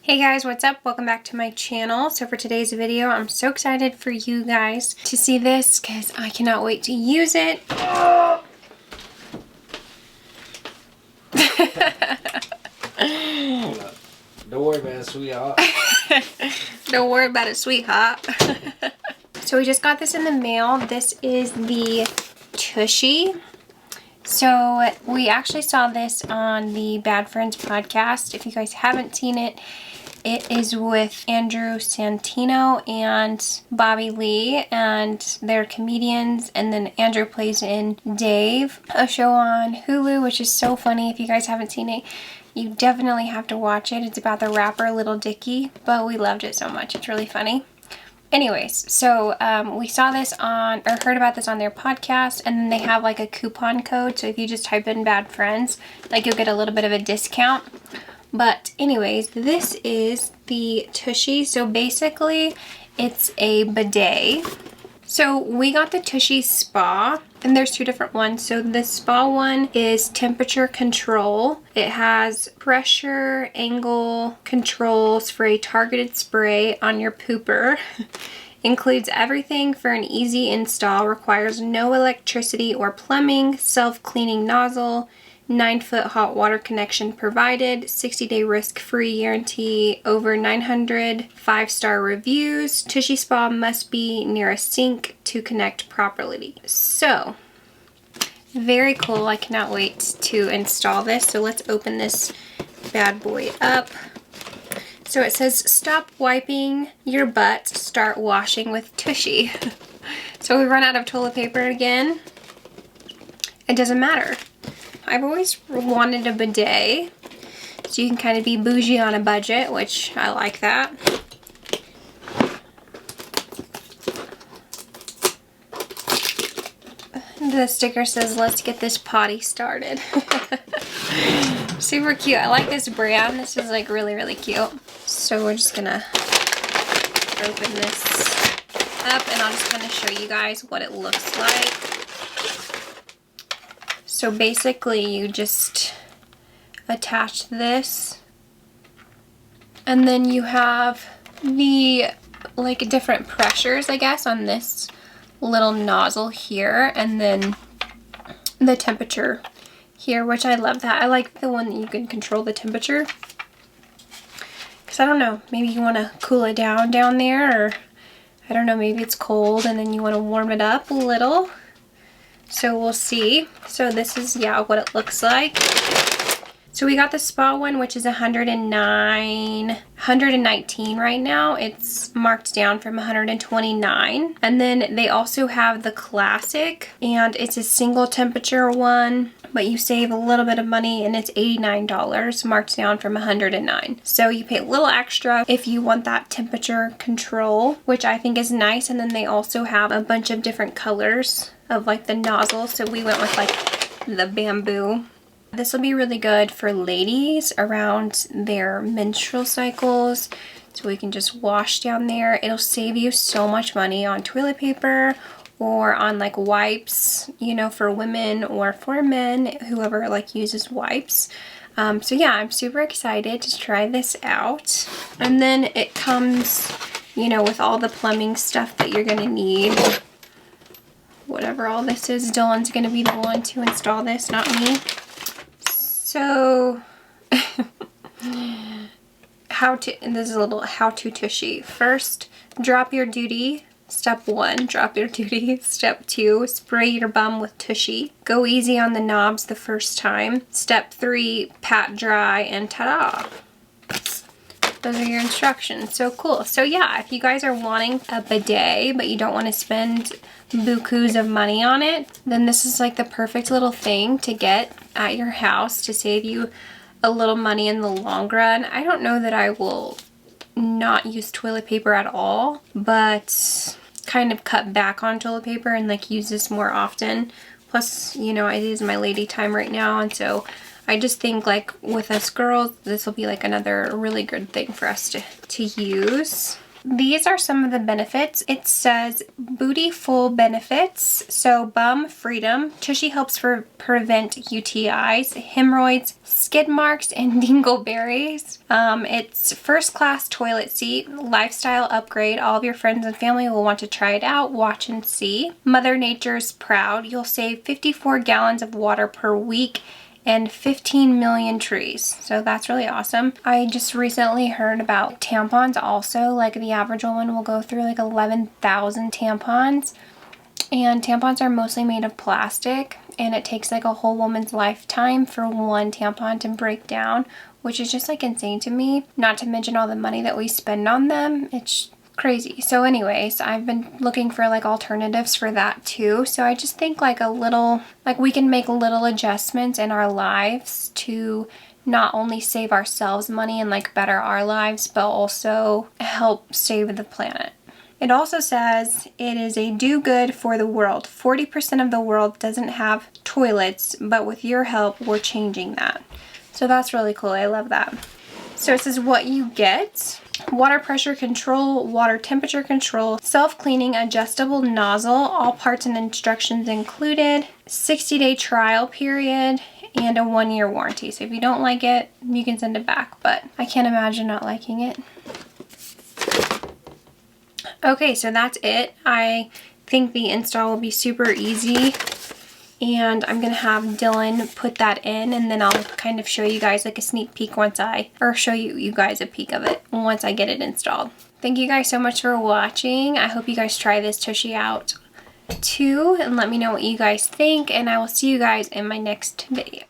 Hey guys, what's up? Welcome back to my channel. So for today's video, I'm so excited for you guys to see this because I cannot wait to use it. Don't worry about it, sweetheart. Don't worry about it, sweetheart. So we just got this in the mail. This is the Tushy. So we actually saw this on the Bad Friends podcast. If you guys haven't seen it, it is with Andrew Santino and Bobby Lee, and they're comedians, and then Andrew plays in Dave, a show on Hulu, which is so funny. If you guys haven't seen it, you definitely have to watch it. It's about the rapper Little Dicky, but we loved it so much. It's really funny. Anyways, so we saw this on, or heard about this on their podcast, and then they have like a coupon code, so if you just type in Bad Friends, like you'll get a little bit of a discount. But anyways, this is the Tushy. So basically, it's a bidet. So we got the Tushy Spa, and there's two different ones. So the Spa one is temperature control. It has pressure angle controls for a targeted spray on your pooper. Includes everything for an easy install. Requires no electricity or plumbing. Self-cleaning nozzle. 9-foot hot water connection provided, 60-day risk-free guarantee, over 900 5-star reviews. Tushy Spa must be near a sink to connect properly. So, very cool. I cannot wait to install this. So let's open this bad boy up. So it says, stop wiping your butt, start washing with Tushy. So we run out of toilet paper again. It doesn't matter. I've always wanted a bidet, so you can kind of be bougie on a budget, which I like that. The sticker says, let's get this potty started. Super cute. I like this brand. This is like really, really cute. So we're just gonna open this up, and I'll just kind of show you guys what it looks like. So basically you just attach this, and then you have the like different pressures, I guess, on this little nozzle here, and then the temperature here, which I love that. I like the one that you can control the temperature, because I don't know, maybe you want to cool it down there, or I don't know, maybe it's cold and then you want to warm it up a little. So we'll see. So this is, yeah, what it looks like. So we got the Spa one, which is 119 right now. It's marked down from 129. And then they also have the Classic, and it's a single temperature one, but you save a little bit of money, and it's $89, marked down from 109. So you pay a little extra if you want that temperature control, which I think is nice. And then they also have a bunch of different colors of like the nozzle. So we went with like the bamboo. This will be really good for ladies around their menstrual cycles, so we can just wash down there. It'll save you so much money on toilet paper or on like wipes, you know, for women or for men, whoever like uses wipes. So yeah, I'm super excited to try this out. And then it comes, you know, with all the plumbing stuff that you're gonna need. Whatever all this is, Dylan's gonna be the one to install this, not me. So, and this is a little how-to Tushy. First, drop your duty. Step 1, drop your duty. Step 2, spray your bum with Tushy. Go easy on the knobs the first time. Step 3, pat dry, and ta-da! Those are your instructions. So cool. So yeah, if you guys are wanting a bidet, but you don't want to spend bukus of money on it, then this is like the perfect little thing to get at your house to save you a little money in the long run. I don't know that I will not use toilet paper at all, but kind of cut back on toilet paper and like use this more often. Plus, you know, it is my lady time right now, and so I just think like with us girls, this will be like another really good thing for us to use. these are some of the benefits. It says booty full benefits. So bum freedom. Tushy helps prevent UTIs, hemorrhoids, skid marks, and dingleberries. It's first class toilet seat, lifestyle upgrade. All of your friends and family will want to try it out, watch and see. Mother Nature's proud. You'll save 54 gallons of water per week and 15 million trees. So that's really awesome. I just recently heard about tampons also. Like the average woman will go through like 11,000 tampons. And tampons are mostly made of plastic. And it takes like a whole woman's lifetime for one tampon to break down, which is just like insane to me. Not to mention all the money that we spend on them. It's crazy. So anyways, I've been looking for like alternatives for that too. So I just think like we can make little adjustments in our lives to not only save ourselves money and like better our lives, but also help save the planet. It also says it is a do-good for the world. 40% of the world doesn't have toilets, but with your help, we're changing that. So that's really cool. I love that. So it says what you get. Water pressure control, water temperature control, self-cleaning adjustable nozzle, all parts and instructions included, 60-day trial period, and a 1-year warranty. So if you don't like it, you can send it back, but I can't imagine not liking it. Okay, so that's it. I think the install will be super easy. And I'm going to have Dylan put that in, and then I'll kind of show you guys like a sneak peek show you guys a peek of it once I get it installed. Thank you guys so much for watching. I hope you guys try this Tushy out too, and let me know what you guys think, and I will see you guys in my next video.